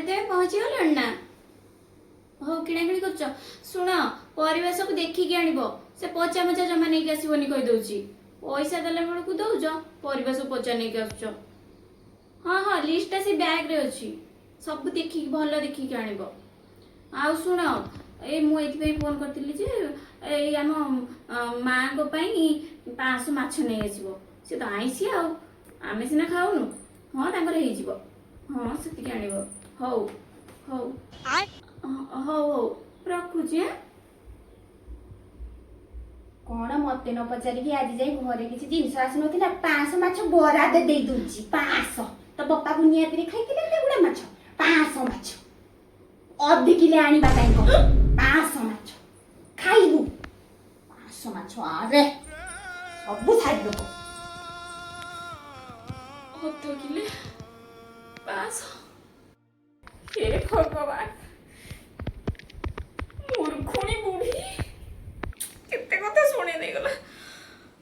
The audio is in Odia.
ତମେ ପହଞ୍ଚି ଗଲଣି ନା? ହଉ କିଣାକିଣି କରୁଛ। ଶୁଣ ପରିବା ସବୁ ଦେଖିକି ଆଣିବ, ସେ ପଚା ମଚା ଜମା ନେଇକି ଆସିବନି କହିଦଉଛି। ପଇସା ଦେଲା ବେଳକୁ ଦଉଛ, ପରିବା ସବୁ ପଚା ନେଇକି ଆସୁଛ। ହଁ ହଁ ଲିଷ୍ଟଟା ସେ ବ୍ୟାଗ୍ରେ ଅଛି, ସବୁ ଦେଖିକି ଭଲ ଦେଖିକି ଆଣିବ। ଆଉ ଶୁଣ, ଏଇ ମୁଁ ଏଇଥିପାଇଁ ଫୋନ୍ କରିଥିଲି ଯେ ଏଇ ଆମ ମାଙ୍କ ପାଇଁ 500 ମାଛ ନେଇ ଆସିବ। ସେ ତ ଆଇଁଷି ଆଉ, ଆମେ ସିନା ଖାଉନୁ। ହଁ ତାଙ୍କର ହେଇଯିବ, ହଁ ସେତିକି ଆଣିବ। ହଉ ହଉ ହଉ ହଉ ରଖୁଛି। କଣ ମତେ ନ ପଚାରିକି ଆଜି ଯାଇ ଘରେ କିଛି ଜିନିଷ ଆସିନଥିଲା, 500 ମାଛ ବରାଦ ଦେଇ ଦଉଛି। 500 ତ ବାପାକୁ ନିହାତିରେ ଖାଇଥିଲେ ଏଗୁଡ଼ା ମାଛ। 500 ମାଛ ଅଧ କିଲେ ଆଣିବା କାଇଁ କହ? 500 ମାଛ ଖାଇବୁ। 500 ମାଛ ଆରେ ସବୁ ଛାଡ଼ିଦେବ। ଅଧ କିଲେ 500, ହେ ଭଗବାନ।